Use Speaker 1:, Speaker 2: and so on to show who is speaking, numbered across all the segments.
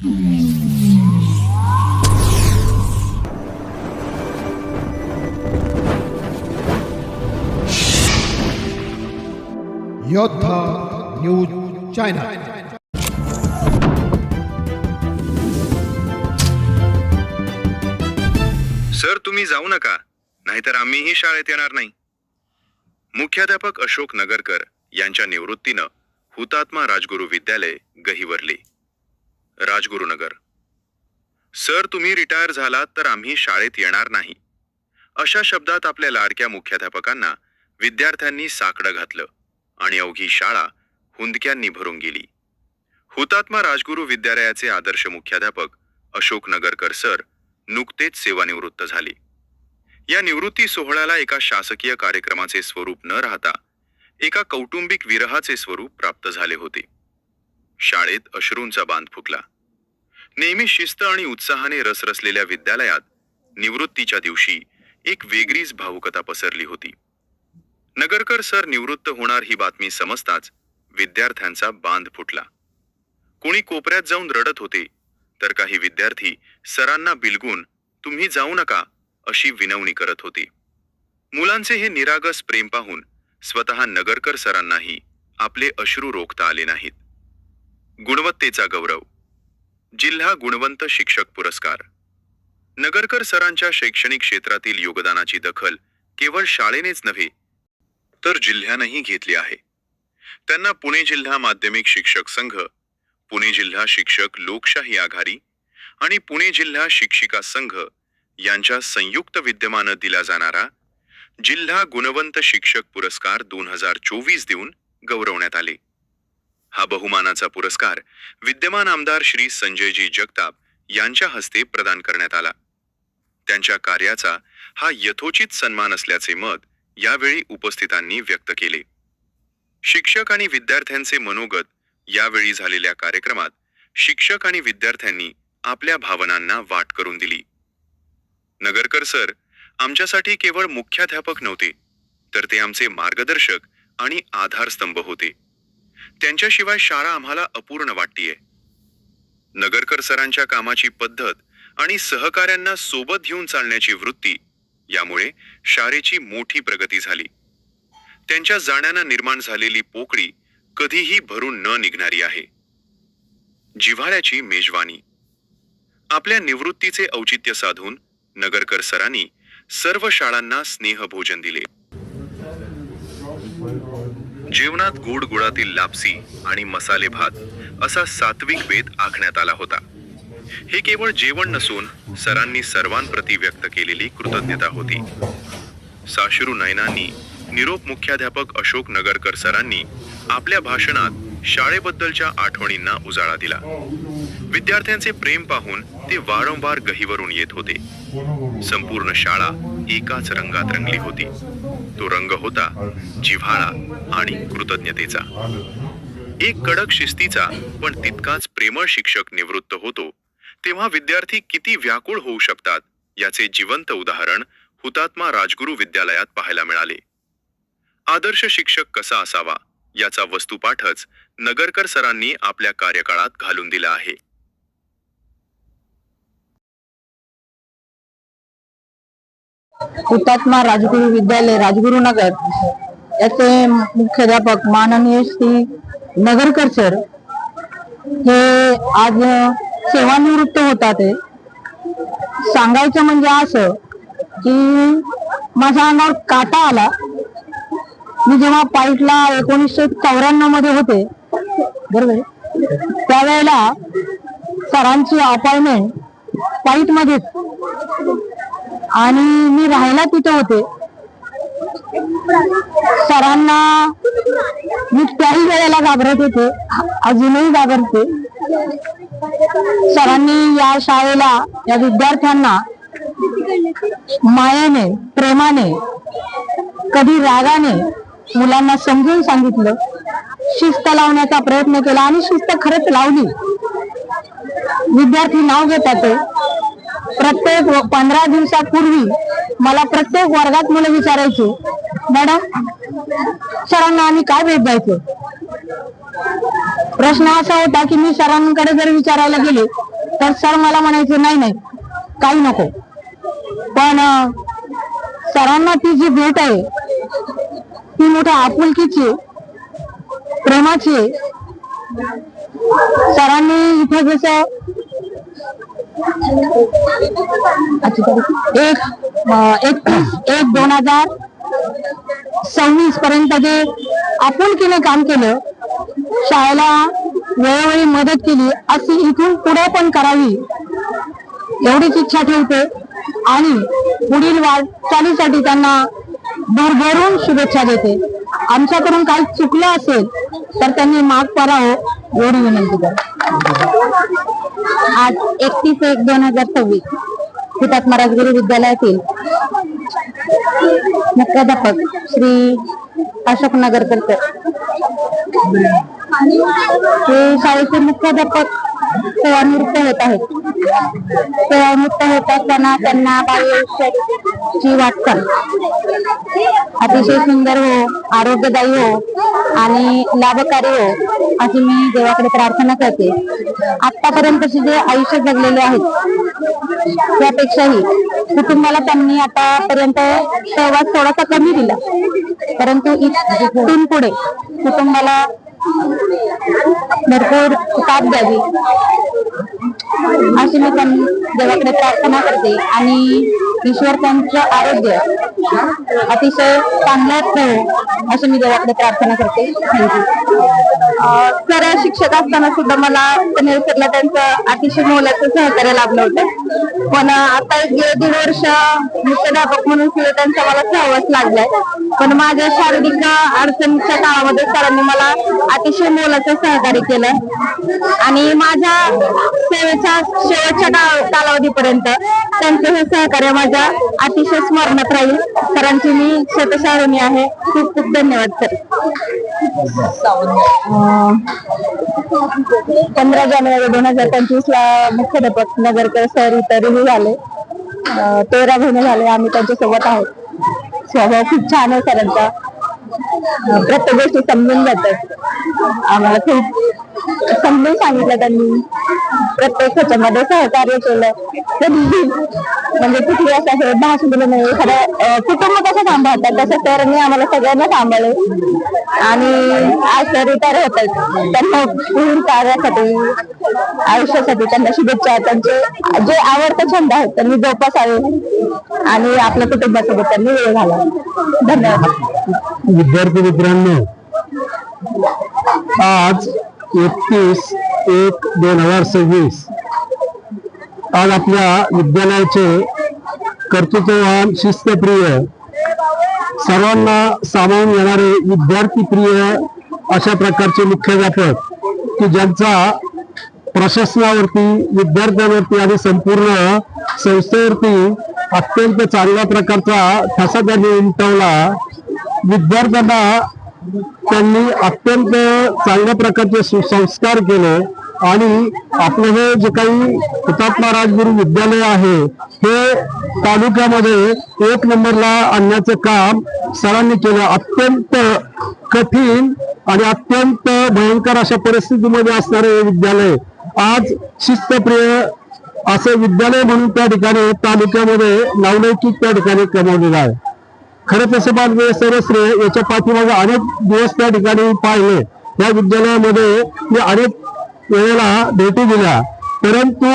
Speaker 1: योद्धा news channel.
Speaker 2: Sir तुम्ही जाऊ नका, नाहीतर आम्हीही शाळेत येणार नाही। मुख्याध्यापक अशोक नगरकर यांच्या निवृत्तीनं हुतात्मा राजगुरू विद्यालय गहिवरले। राजगुरुनगर। सर तुम्ही रिटायर झालात तर आम्ही शाळेत येणार नाही, अशा शब्दात आपल्या लाडक्या मुख्याध्यापकांना विद्यार्थ्यांनी साकडं घातलं आणि अवघी शाळा हुंदक्यांनी भरून गेली। हुतात्मा राजगुरू विद्यालयाचे आदर्श मुख्याध्यापक अशोक नगरकर सर नुकतेच सेवानिवृत्त झाले। या निवृत्ती सोहळ्याला एका शासकीय कार्यक्रमाचे स्वरूप न राहता एका कौटुंबिक विरहाचे स्वरूप प्राप्त झाले होते। शाळेत अश्रूंचा बांध फुटला। नेहमी शिस्त आणि उत्साहाने रसरसलेल्या विद्यालयात निवृत्तीच्या दिवशी एक वेगळीच भावुकता पसरली होती। नगरकर सर निवृत्त होणार ही बातमी समजताच विद्यार्थ्यांचा बांध फुटला। कोणी कोपऱ्यात जाऊन रडत होते, तर काही विद्यार्थी सरांना बिलगून तुम्ही जाऊ नका अशी विनवणी करत होते। मुलांचे हे निरागस प्रेम पाहून स्वतः नगरकर सरांनाही आपले अश्रू रोखता आले नाहीत। गुणवत्तेचा गौरव। जिल्हा गुणवंत शिक्षक पुरस्कार। नगरकर सरांच्या शैक्षणिक क्षेत्रातील योगदानाची दखल केवळ शाळेनेच नव्हे तर जिल्ह्यानेही घेतली आहे। त्यांना पुणे जिल्हा माध्यमिक शिक्षक संघ, पुणे जिल्हा शिक्षक लोकशाही आघाडी आणि पुणे जिल्हा शिक्षिका संघ यांच्या संयुक्त विद्यमाने दिला जाणारा जिल्हा गुणवंत शिक्षक पुरस्कार 2024 देऊन गौरवण्यात आले। हा बहुमानाचा पुरस्कार विद्यमान आमदार श्री संजयजी जगताप यांच्या हस्ते प्रदान करण्यात आला। त्यांच्या कार्याचा हा यथोचित सन्मान असल्याचे मत यावेळी उपस्थितांनी व्यक्त केले। शिक्षक आणि विद्यार्थ्यांचे मनोगत। यावेळी झालेल्या कार्यक्रमात शिक्षक आणि विद्यार्थ्यांनी आपल्या भावनांना वाट करून दिली। नगरकर सर आमच्यासाठी केवळ मुख्याध्यापक नव्हते, तर ते आमचे मार्गदर्शक आणि आधारस्तंभ होते। त्यांच्याशिवाय शाळा आम्हाला अपूर्ण वाटतेय। नगरकर सरांच्या कामाची पद्धत आणि सहकाऱ्यांना सोबत घेऊन चालण्याची वृत्ती यामुळे शाळेची मोठी प्रगती झाली। त्यांच्या जाण्यानं निर्माण झालेली पोकळी कधीही भरून न निघणारी आहे। जिव्हाळ्याची मेजवानी। आपल्या निवृत्तीचे औचित्य साधून नगरकर सरांनी सर्व शाळांना स्नेहभोजन दिले। जेवणात गोड गुळातील लापसी आणि मसाले भात असा सात्विक बेत आखण्यात आला होता। हे केवळ जेवण नसून सरांनी सर्वांप्रती व्यक्त केलेली कृतज्ञता होती। साश्रू नयनांनी निरोप मुख्याध्यापक अशोक नगरकर सरांनी आपल्या भाषणात शाळेबद्दलच्या आठवणींना उजाळा दिला। विद्यार्थ्यांचे प्रेम पाहून ते वारंवार गहिवरून येत होते। संपूर्ण शाळा एकाच रंगात रंगली होती। तो रंग होता जिव्हाळा आणि कृतज्ञतेचा। एक कडक शिस्तीचा पण तितकाच प्रेमळ शिक्षक निवृत्त होतो तेव्हा विद्यार्थी किती व्याकुळ होऊ शकतात याचे जिवंत उदाहरण हुतात्मा राजगुरू विद्यालयात पाहायला मिळाले। आदर्श शिक्षक कसा असावा याचा वस्तुपाठच नगरकर सरांनी आपल्या कार्यकाळात घालून दिला आहे।
Speaker 3: हुतात्मा राजगुरू विद्यालय राजगुरुनगर याचे मुख्याध्यापक माननीय श्री नगरकर सर हे आज सेवानिवृत्त होतात। सांगायचं म्हणजे असं की माझ्या अंगावर काटा आला। मी जेव्हा पाईटला 1994 मध्ये होते बरोबर, त्यावेळेला सरांची अपॉइंटमेंट पाईट मध्ये आणि मी राहायला तिथे होते। सरांना मी त्याही वेळेला घाबरत होते, अजूनही घाबरते। सरांनी या शाळेला, या विद्यार्थ्यांना मायेने, प्रेमाने, कधी रागाने मुलांना समजून सांगितलं, शिस्त लावण्याचा प्रयत्न केला आणि शिस्त खरंच लावली। विद्यार्थी नाव घेतात। प्रत्येक 15 दिवसापूर्वी मला प्रत्येक वर्गात मुलं विचारायचे, मॅडम सरांना आम्ही काय भेट द्यायचं? प्रश्न असा होता की मी सरांकडे जर विचारायला गेले तर सर मला म्हणायचे नाही नाही काही नको. पण सरांना ती जी भेट आहे ती मोठ्या आपुलकीची प्रेमाची. सरांनी इथे जसं 31/1/2026 पर्यंत जे आपुलकीने काम केलं, शाळेला वेळोवेळी मदत केली, अशी इथून पुढे पण करावी एवढीच इच्छा ठेवते. आणि पुढील वाटचालीसाठी त्यांना भरभरून शुभेच्छा देते. आमच्याकडून काही चुकलं असेल तर त्यांनी माफ करावं एवढी विनंती करते. आज 31/1/2026 हुतात्मा राजगुरू विद्यालयातील मुख्याध्यापक श्री अशोक नगरकर सर हे शाळेचे मुख्याध्यापक सेवानिवृत्त होत आहेत. सेवानिवृत्त होत असताना त्यांना बालयुष्याची वाटचाल अतिशय सुंदर हो, आरोग्यदायी हो आणि लाभकारी हो अशी मी देवाकडे प्रार्थना करते. आतापर्यंतचे जे आयुष्य जगलेले आहेत त्यापेक्षाही कुटुंबाला त्यांनी आतापर्यंत सहवास थोडासा कमी दिला, परंतु इथून पुढे कुटुंबाला भरपूर साथ द्यावी अशी मी देवाकडे प्रार्थना करते. आणि ईश्वर त्यांचं आरोग्य अतिशय चांगलं ठेवो अशी मी देवाकडे प्रार्थना करते. सर शिक्षक असताना सुद्धा मला सरांना त्यांचं अतिशय मोलाचं सहकार्य लाभलं होतं. पण आता 1.5 वर्ष मुख्याध्यापक म्हणून सुद्धा त्यांचा मला सहवास लागलाय. पण माझ्या शारीरिक अडचणीच्या काळामध्ये सरांनी मला अतिशय मोलाचं सहकार्य केलं आणि माझ्या सेवेच्या शेवटच्या कालावधीपर्यंत त्यांचं हे सहकार्य माझ्या अतिशय स्मरणात राहील. सरांची मी शतशः ऋणी आहे. खूप खूप धन्यवाद सर. 15 जानेवारी 2025 ला मुख्याध्यापक नगरकर सर इथं रिलीज झाले. 13 महिने झाले आम्ही त्यांच्यासोबत आहोत. स्वभाव खूप छान आहे सरांचा. प्रत्येक गोष्टी समजून जातात. आम्हाला खूप समजून सांगितलं त्यांनी. प्रत्येक ह्याच्यामध्ये सहकार्य केलं. म्हणजे कुठली असं हे भाषण दिलं नाही. एखादं कुटुंब कसं सांभाळतात तसं सरांनी आम्हाला सगळ्यांना सांभाळले. आणि आज सर रिटायर होत आहेत. त्यांना पुढील कार्यासाठी आयुष्यासाठी त्यांना शुभेच्छा. त्यांचे जे आवडते छंद आहेत त्यांनी जोपासावे आणि आपल्या कुटुंबासोबत त्यांनी वेळ घालावा. धन्यवाद.
Speaker 4: विद्यार्थी मित्रांनो, आज 31/1/2026 आज आपल्या विद्यालयाचे कर्तृत्ववान, शिस्तप्रिय, सर्वांना सामावून येणारे, विद्यार्थीप्रिय अशा प्रकारचे मुख्याध्यापक की ज्यांचा प्रशासनावरती, विद्यार्थ्यांवरती आणि संपूर्ण संस्थेवरती अत्यंत चांगल्या प्रकारचा ठसा त्यांनी उमटवला. विद्यार्थ्यांना त्यांनी अत्यंत चांगल्या प्रकारचे सुसंस्कार केले आणि आपलं हे जे काही हुतात्मा राजगुरू विद्यालय आहे हे तालुक्यामध्ये 1 नंबरला आणण्याचं काम सरांनी केलं. अत्यंत कठीण आणि अत्यंत भयंकर अशा परिस्थितीमध्ये असणारे हे विद्यालय आज शिस्तप्रिय असं विद्यालय म्हणून त्या ठिकाणी तालुक्यामध्ये नावलौकिक त्या ठिकाणी कमवलेलं आहे. खरं तसं पाहिजे सर्वश्रेय याच्या पाठीमागे अनेक दिवस त्या ठिकाणी पाहिले. या विद्यालयामध्ये मी अनेक वेळेला भेटी दिल्या, परंतु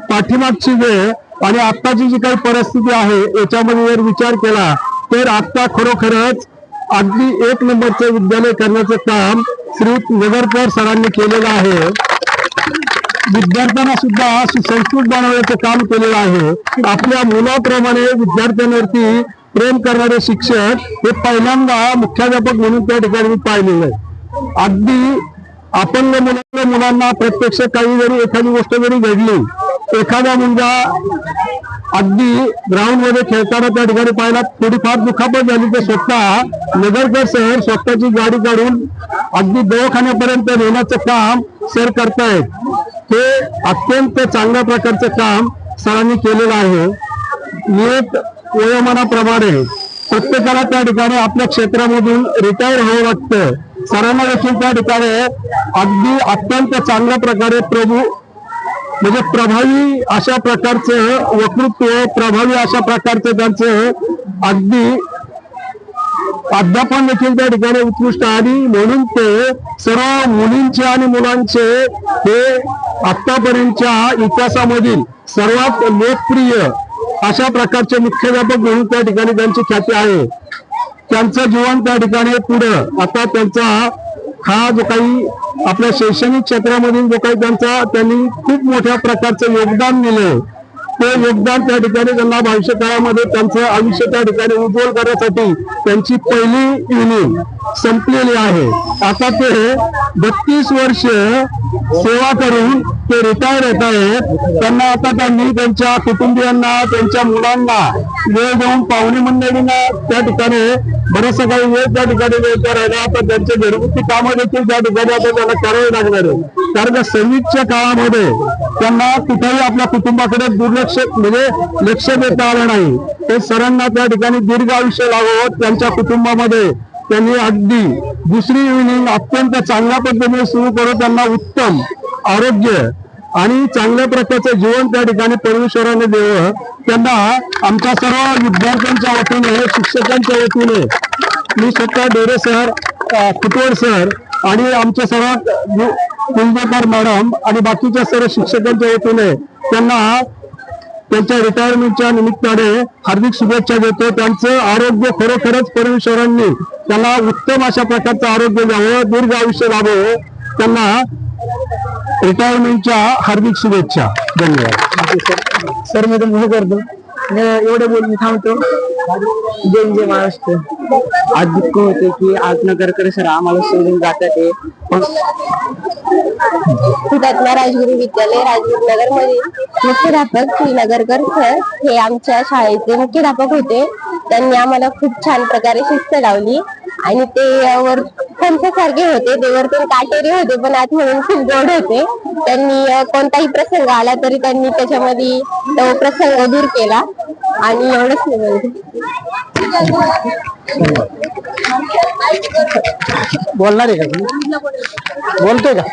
Speaker 4: पाठीमागची वेळ आणि आत्ताची जी काही परिस्थिती आहे याच्यामध्ये जर विचार केला तर आता खरोखरच अगदी 1 नंबरचं विद्यालय करण्याचं काम श्री नगरकर सरांनी केलेलं आहे. विद्यार्थ्यांना सुद्धा सुसंस्कृत बनवण्याचं काम केलेलं आहे. आपल्या मुलाप्रमाणे विद्यार्थ्यांवरती प्रेम करणारे शिक्षक हे पहिल्यांदा मुख्याध्यापक म्हणून त्या ठिकाणी मी पाहिलेलं आहे. अगदी अपंग मुलांना प्रत्यक्ष काही जरी एखादी गोष्ट जरी घडली, एखादा मुलगा अगदी ग्राउंड मध्ये खेळताना त्या ठिकाणी पाहिला, थोडीफार दुखापत झाली तर स्वतः नगरकर सर स्वतःची गाडी काढून अगदी दवाखान्यापर्यंत नेण्याचं काम सर करतायत. हे अत्यंत चांगल्या प्रकारचं काम सरांनी केलेलं आहे. नियत वयोमानाप्रमाणे प्रत्येकाला त्या ठिकाणी आपल्या क्षेत्रामधून रिटायर व्हावं लागतं. सरांना देखील त्या ठिकाणी अगदी अत्यंत चांगल्या प्रकारे प्रभू म्हणजे प्रभावी अशा प्रकारचं वक्तृत्व, प्रभावी अशा प्रकारचं त्यांचं अगदी अध्यापन देखील त्या ठिकाणी उत्कृष्ट, आणि म्हणून ते सर्व मुलींचे आणि मुलांचे हे आतापर्यंतच्या इतिहासामधील सर्वात लोकप्रिय अशा प्रकारचे मुख्याध्यापक म्हणून त्या ठिकाणी त्यांची ख्याती आहे. त्यांचं जीवन त्या ठिकाणी पुढं आता त्यांचा हा जो काही आपल्या शैक्षणिक क्षेत्रामधील जो काही त्यांनी खूप मोठ्या प्रकारचं योगदान दिलंय, ते योगदान त्या ठिकाणी त्यांना भविष्य काळामध्ये त्यांचं आयुष्य त्या ठिकाणी उज्ज्वल करण्यासाठी त्यांची पहिली इनिंग संपलेली आहे. आता ते 32 वर्ष सेवा करून ते रिटायर होत आहेत. त्यांना आता त्यांनी त्यांच्या कुटुंबियांना, त्यांच्या मुलांना वेळ देऊन, पाहुणे मंडळींना त्या ठिकाणी बरंचसं काही वेळ त्या ठिकाणी द्यायचा राहिला. आता त्यांचे घरगुती कामं देखील त्या ठिकाणी आता त्यांना करावे लागणार आहे. कारण संगीतच्या काळामध्ये त्यांना कुठेही आपल्या कुटुंबाकडे दुर्लक्ष म्हणजे लक्ष देता आलं नाही. ते सरांना त्या ठिकाणी दीर्घ आयुष्य लावावं. त्यांच्या कुटुंबामध्ये त्यांनी अगदी दुसरी इनिंग अत्यंत चांगल्या पद्धतीने सुरू करून त्यांना उत्तम आरोग्य आणि चांगल्या प्रकारचं जीवन त्या ठिकाणी परमेश्वराने द्यावं. त्यांना आमच्या सर्व विद्यार्थ्यांच्या वतीने, शिक्षकांच्या वतीने, मी स्वतः डेरे सर, कुटवड सर आणि आमच्या सर्व कुलदेकर मॅडम आणि बाकीच्या सर्व शिक्षकांच्या वतीने त्यांना त्यांच्या रिटायरमेंटच्या निमित्ताने हार्दिक शुभेच्छा देतो. त्यांचं आरोग्य खरोखरच परमेश्वरांनी त्यांना उत्तम अशा प्रकारचं आरोग्य द्यावं, दीर्घ आयुष्य लाभावं. त्यांना रिटायरमेंटच्या हार्दिक शुभेच्छा. धन्यवाद.
Speaker 3: सर मी तर करतो, एवढे बोल मी थांबतो. जय जय महाराष्ट्र. आज दुःख होते की आज नगरकर सर आम्हाला सोडून जातात. हुतात्मा राजगुरू विद्यालय राजगुरुनगर मध्ये मुख्याध्यापक श्री नगरकर सर हे आमच्या शाळेचे मुख्याध्यापक होते. त्यांनी आम्हाला खूप छान प्रकारे शिस्त लावली आणि ते वर सारखे होते. ते वरतून काटेरी होते पण आत म्हणून खूप गोड होते. त्यांनी कोणताही प्रसंग आला तरी त्यांनी त्याच्यामध्ये तो प्रसंग दूर केला आणि एवढंच नाही.
Speaker 4: बोलणार आहे का? बोलतोय का?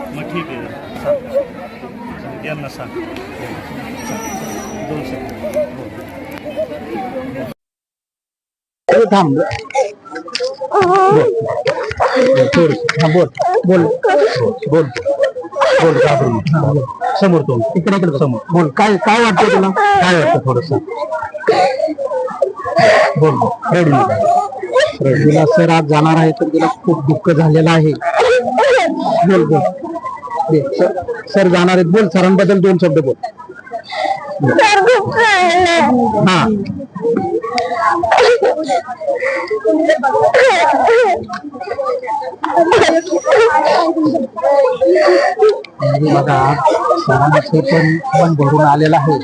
Speaker 5: मग ठीक आहे, सांग यांना सांग 2 सेकंद.
Speaker 4: थांब, बोल बोल बोल बोल समोर तो इकडे समोर बोल. काय काय वाटतं तुला? काय वाटतं थोडस बोल. तुला सर आज जाणार आहे तर तुला खूप दुःख झालेलं आहे. बोल बोल. सर जाणार आहेत, बोल. सरांबद्दल 2 शब्द बोल. हा बघा, सरांचे पण भरून आलेलं आहे.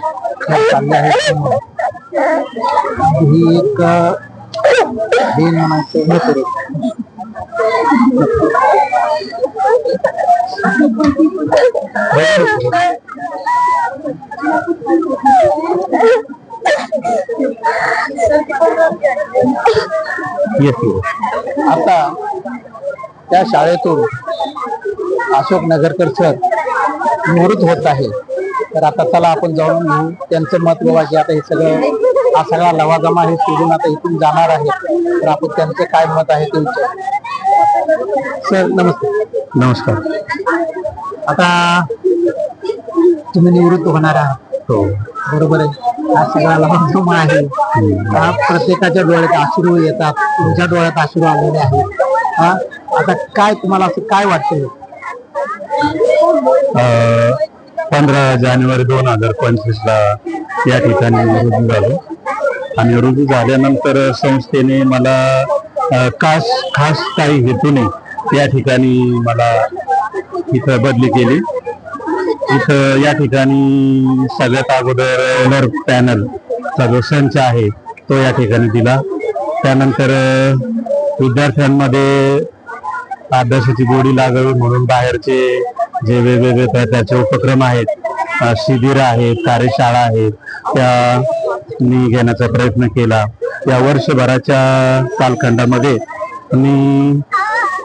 Speaker 4: चालले आहे ही एक दिन म्हणायचं होतं. आता त्या शाळेतून अशोक नगरकर सर निवृत्त होत आहे. तर आता चला आपण जाऊन घेऊ त्यांचं मत बघा की आता हे सगळं हा सगळा लवाजमा हे सोडून आता इथून जाणार आहे. तर आपण त्यांचं काय मत आहे ते विचार. सर नमस्ते.
Speaker 5: नमस्कार.
Speaker 4: आता तुम्ही निवृत्त होणार आहात.
Speaker 5: हो
Speaker 4: बरोबर आहे. हा सगळा लवाजमा आहे. हा प्रत्येकाच्या डोळ्यात अश्रू येतात. तुमच्या डोळ्यात अश्रू आलेले आहेत. हा आता काय तुम्हाला असं काय वाटतं?
Speaker 5: 15 जानेवारी 2025 ला या ठिकाणी रुजू झालो आणि रुजू झाल्यानंतर संस्थेने मला खास काही हेतूने या ठिकाणी मला इथं बदली केली. इथं या ठिकाणी सगळ्यात अगोदर सोलर पॅनलचा जो संच आहे तो या ठिकाणी दिला. त्यानंतर
Speaker 4: विद्यार्थ्यांमध्ये अभ्यासाची गोडी लागावी म्हणून बाहेरचे जे वेगवेगळे प्रकारचे उपक्रम आहेत, शिबिर आहेत, कार्यशाळा आहेत, त्या मी घेण्याचा प्रयत्न केला. या वर्षभराच्या कालखंडामध्ये मी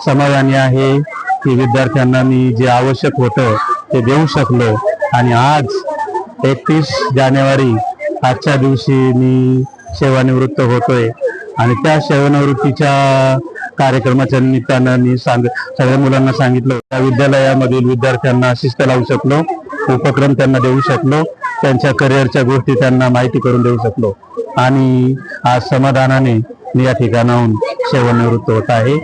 Speaker 4: समाधानी आहे की विद्यार्थ्यांना मी जे आवश्यक होतं ते देऊ शकलो. आणि आज 31 जानेवारी आजच्या दिवशी मी सेवानिवृत्त होतोय आणि त्या सेवानिवृत्तीच्या कार्यक्रमाच्या निमित्तानं मी सगळ्या मुलांना सांगितलं, त्या विद्यालयामधील विद्यार्थ्यांना शिस्त लावू शकलो, उपक्रम त्यांना देऊ शकलो, त्यांच्या करिअरच्या गोष्टी त्यांना माहिती करून देऊ शकलो. आणि आज समाधानाने मी या ठिकाणाहून सेवानिवृत्त होत आहे.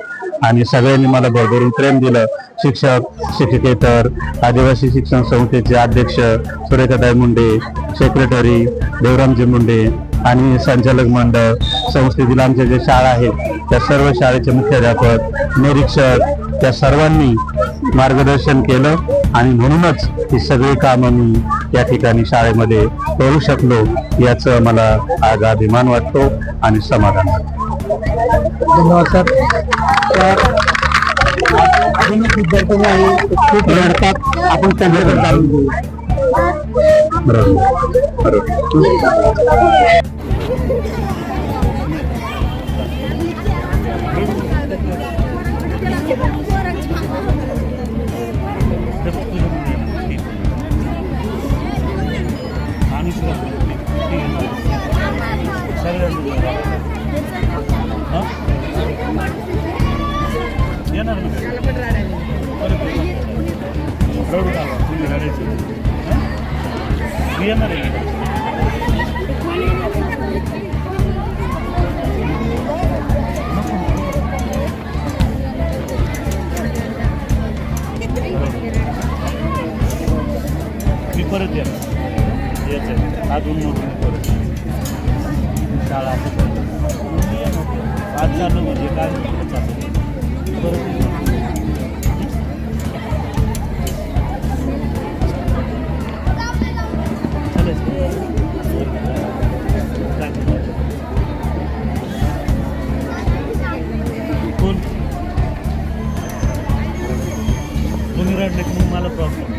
Speaker 4: आणि सगळ्यांनी मला भरभरून प्रेम दिलं. शिक्षक, शिक्षकेतर, आदिवासी शिक्षण संस्थेचे अध्यक्ष सुरेखाताई मुंडे, सेक्रेटरी देवरामजी मुंडे आणि संचालक मंडळ, संस्थेतील आमच्या ज्या शाळा आहेत त्या सर्व शाळेचे मुख्याध्यापक, निरीक्षक, त्या सर्वांनी मार्गदर्शन केलं. आणि म्हणूनच ही सगळी कामं मी या ठिकाणी शाळेमध्ये करू शकलो, याचं मला आज अभिमान वाटतो आणि समाधान वाटतं.
Speaker 1: धन्यवाद सर. अजूनच विद्यार्थ्यांनी आहे खूप रडतात, आपण त्यांच्याकडे जाणून घेऊ.
Speaker 4: बरोबर.
Speaker 5: मी परत यायचं अजून परत शाळा आज झालं म्हणजे काय परत कोण तुम्ही रडले की मग मला प्रॉब्लेम,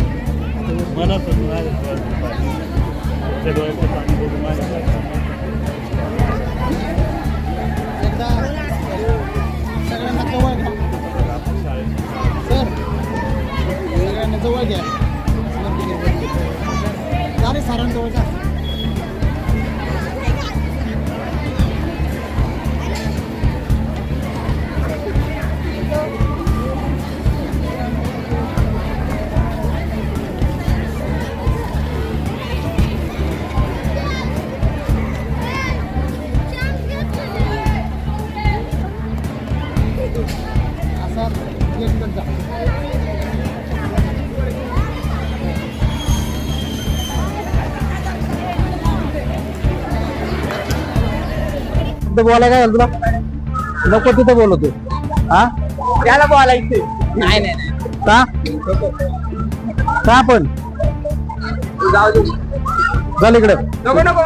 Speaker 5: मला पण त्या डोळ्याचं पाणी बघून माझ्या
Speaker 1: सगळ्यांना जवळ घ्या सर, सगळ्यांना जवळ घ्या. चालेल सरांजवळ जा.
Speaker 4: बोलाय काय तुला नको तिथं बोलतो. हा
Speaker 3: त्याला बोलायचं नाही नाही
Speaker 4: का का पण
Speaker 3: जाऊ दे,
Speaker 4: झालं इकडे.
Speaker 3: नको नको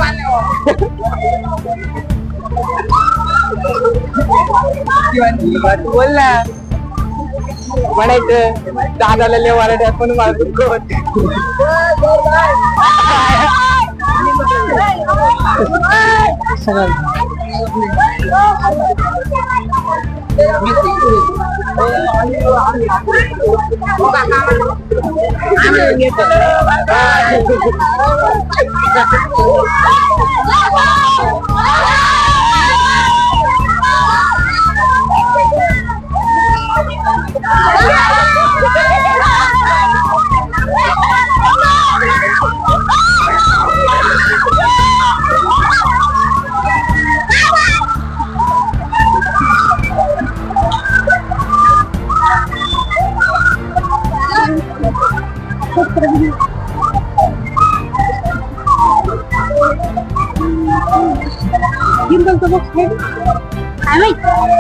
Speaker 3: बोल ना, म्हणायचं दादाला लय वारड्यात पण काय माहित